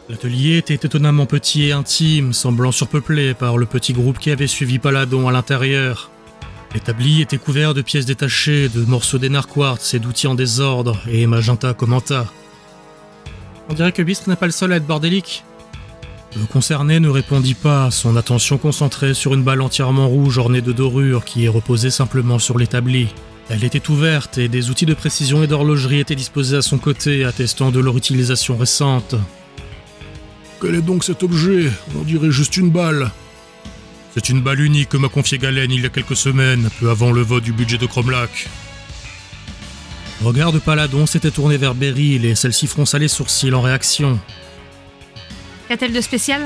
L'atelier était étonnamment petit et intime, semblant surpeuplé par le petit groupe qui avait suivi Paladon à l'intérieur. L'établi était couvert de pièces détachées, de morceaux d'énarques quartz et d'outils en désordre, et Magenta commenta. On dirait que Bistre n'est pas le seul à être bordélique. Le concerné ne répondit pas, son attention concentrée sur une balle entièrement rouge ornée de dorures qui reposait simplement sur l'établi. Elle était ouverte et des outils de précision et d'horlogerie étaient disposés à son côté, attestant de leur utilisation récente. Quel est donc cet objet ? On dirait juste une balle. C'est une balle unique que m'a confiée Galen il y a quelques semaines, peu avant le vote du budget de Cromlac. Le regard de Paladon s'était tourné vers Beryl et celle-ci fronça les sourcils en réaction. Qu'a-t-elle de spécial ?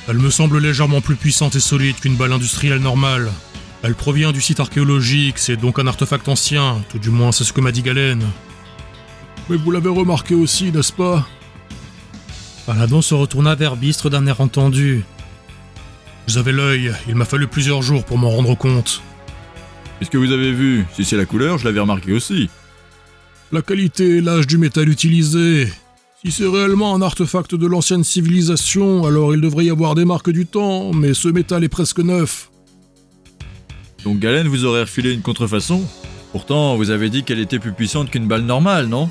Elle me semble légèrement plus puissante et solide qu'une balle industrielle normale. Elle provient du site archéologique, c'est donc un artefact ancien, tout du moins c'est ce que m'a dit Galen. Mais vous l'avez remarqué aussi, n'est-ce pas ? Paladon se retourna vers Bistre d'un air entendu. Vous avez l'œil, il m'a fallu plusieurs jours pour m'en rendre compte. Qu'est-ce que vous avez vu ? Si c'est la couleur, je l'avais remarqué aussi. La qualité et l'âge du métal utilisé. Si c'est réellement un artefact de l'ancienne civilisation, alors il devrait y avoir des marques du temps, mais ce métal est presque neuf. Donc Galen vous aurait refilé une contrefaçon ? Pourtant, vous avez dit qu'elle était plus puissante qu'une balle normale, non ?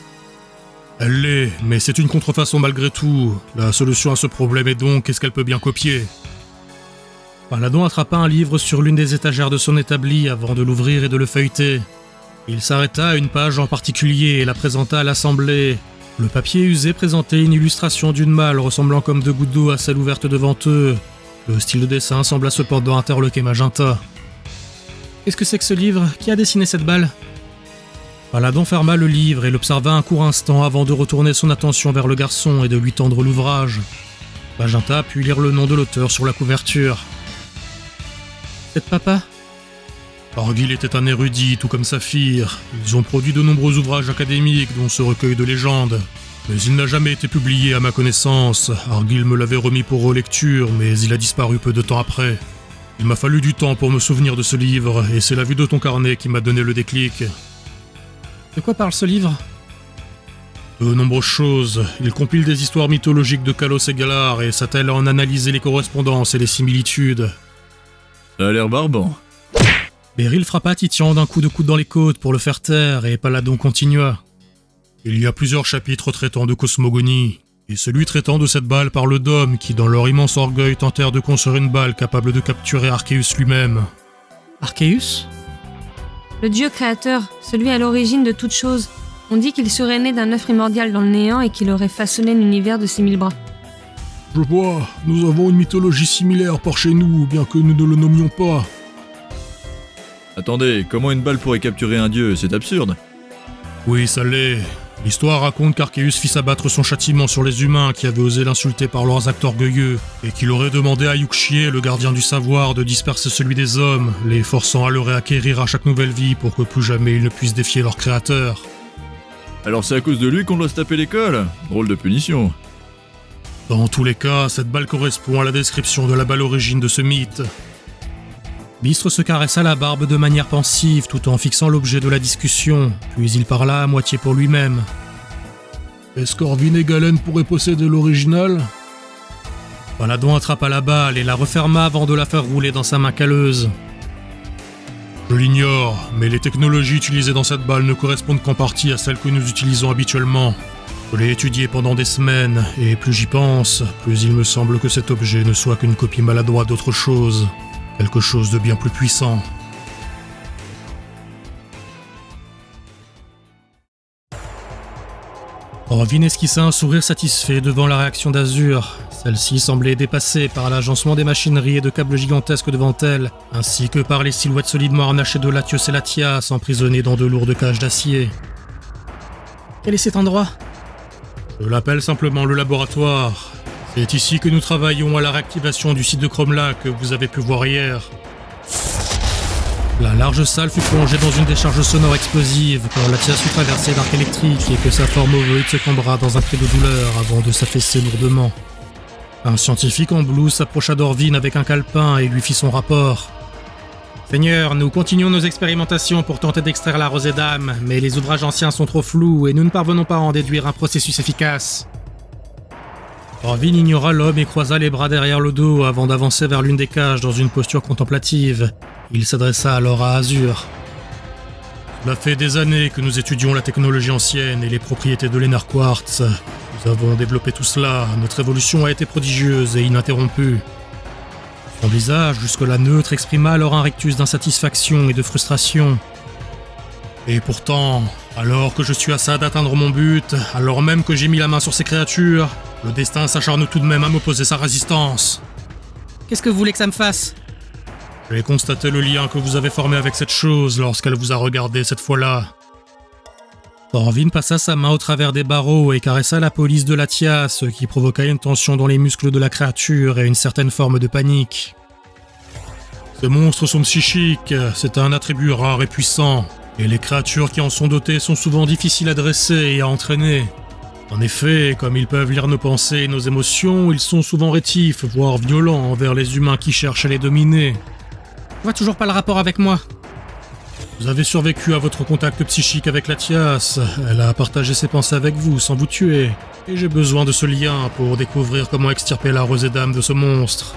Elle l'est, mais c'est une contrefaçon malgré tout. La solution à ce problème est donc, est-ce qu'elle peut bien copier ? Paladon attrapa un livre sur l'une des étagères de son établi avant de l'ouvrir et de le feuilleter. Il s'arrêta à une page en particulier et la présenta à l'assemblée. Le papier usé présentait une illustration d'une malle ressemblant comme deux gouttes d'eau à celle ouverte devant eux. Le style de dessin sembla cependant interloquer Magenta. « Qu'est-ce que c'est que ce livre ? Qui a dessiné cette balle ?» Paladon ferma le livre et l'observa un court instant avant de retourner son attention vers le garçon et de lui tendre l'ouvrage. Magenta put lire le nom de l'auteur sur la couverture. « C'est papa ?» Argyll était un érudit, tout comme Saphir. Ils ont produit de nombreux ouvrages académiques, dont ce recueil de légendes. Mais il n'a jamais été publié à ma connaissance. Argyll me l'avait remis pour relecture, mais il a disparu peu de temps après. Il m'a fallu du temps pour me souvenir de ce livre, et c'est la vue de ton carnet qui m'a donné le déclic. De quoi parle ce livre ? De nombreuses choses. Il compile des histoires mythologiques de Kalos et Galar et s'attelle à en analyser les correspondances et les similitudes. Ça a l'air barbant. Beryl frappa Titian d'un coup de coude dans les côtes pour le faire taire et Paladon continua. Il y a plusieurs chapitres traitant de cosmogonie, et celui traitant de cette balle parle d'hommes qui, dans leur immense orgueil, tentèrent de construire une balle capable de capturer Arceus lui-même. Arceus ? Le dieu créateur, celui à l'origine de toute chose. On dit qu'il serait né d'un œuf primordial dans le néant et qu'il aurait façonné l'univers de ses 1000 bras. Je vois, nous avons une mythologie similaire par chez nous, bien que nous ne le nommions pas. Attendez, comment une balle pourrait capturer un dieu ? C'est absurde. Oui, ça l'est. L'histoire raconte qu'Arceus fit s'abattre son châtiment sur les humains qui avaient osé l'insulter par leurs actes orgueilleux, et qu'il aurait demandé à Yuxie, le gardien du savoir, de disperser celui des hommes, les forçant à le réacquérir à chaque nouvelle vie pour que plus jamais ils ne puissent défier leur créateur. Alors c'est à cause de lui qu'on doit se taper l'école ? Drôle de punition. Dans tous les cas, cette balle correspond à la description de la balle origine de ce mythe. Bistre se caressa la barbe de manière pensive tout en fixant l'objet de la discussion, puis il parla à moitié pour lui-même. Est-ce qu'Orvin et Galen pourraient posséder l'original ? Paladon attrapa la balle et la referma avant de la faire rouler dans sa main calleuse. Je l'ignore, mais les technologies utilisées dans cette balle ne correspondent qu'en partie à celles que nous utilisons habituellement. Je l'ai étudiée pendant des semaines, et plus j'y pense, plus il me semble que cet objet ne soit qu'une copie maladroite d'autre chose. Quelque chose de bien plus puissant. Orvin esquissa un sourire satisfait devant la réaction d'Azur. Celle-ci semblait dépassée par l'agencement des machineries et de câbles gigantesques devant elle, ainsi que par les silhouettes solidement harnachées de Latios et Latias emprisonnées dans de lourdes cages d'acier. Quel est cet endroit ? Je l'appelle simplement le laboratoire. C'est ici que nous travaillons à la réactivation du site de Cromlac que vous avez pu voir hier. La large salle fut plongée dans une décharge sonore explosive quand Latias fut traversée d'arc électrique et que sa forme ovoïde se cambra dans un cri de douleur avant de s'affaisser lourdement. Un scientifique en blouse s'approcha d'Orvin avec un calepin et lui fit son rapport. « Seigneur, nous continuons nos expérimentations pour tenter d'extraire la rosée d'âme, mais les ouvrages anciens sont trop flous et nous ne parvenons pas à en déduire un processus efficace. » Corvin ignora l'homme et croisa les bras derrière le dos avant d'avancer vers l'une des cages dans une posture contemplative. Il s'adressa alors à Azur. Cela fait des années que nous étudions la technologie ancienne et les propriétés de l'Enar Quartz. Nous avons développé tout cela, notre évolution a été prodigieuse et ininterrompue. Son visage, jusque-là neutre, exprima alors un rictus d'insatisfaction et de frustration. Et pourtant, alors que je suis à ça d'atteindre mon but, alors même que j'ai mis la main sur ces créatures, le destin s'acharne tout de même à m'opposer sa résistance. Qu'est-ce que vous voulez que ça me fasse ? J'ai constaté le lien que vous avez formé avec cette chose lorsqu'elle vous a regardé cette fois-là. Corvin passa sa main au travers des barreaux et caressa la police de Latia, ce qui provoqua une tension dans les muscles de la créature et une certaine forme de panique. Ces monstres sont psychiques, c'est un attribut rare et puissant, et les créatures qui en sont dotées sont souvent difficiles à dresser et à entraîner. En effet, comme ils peuvent lire nos pensées et nos émotions, ils sont souvent rétifs, voire violents envers les humains qui cherchent à les dominer. Je vois toujours pas le rapport avec moi. Vous avez survécu à votre contact psychique avec Latias, elle a partagé ses pensées avec vous sans vous tuer, et j'ai besoin de ce lien pour découvrir comment extirper la rosée d'âme de ce monstre.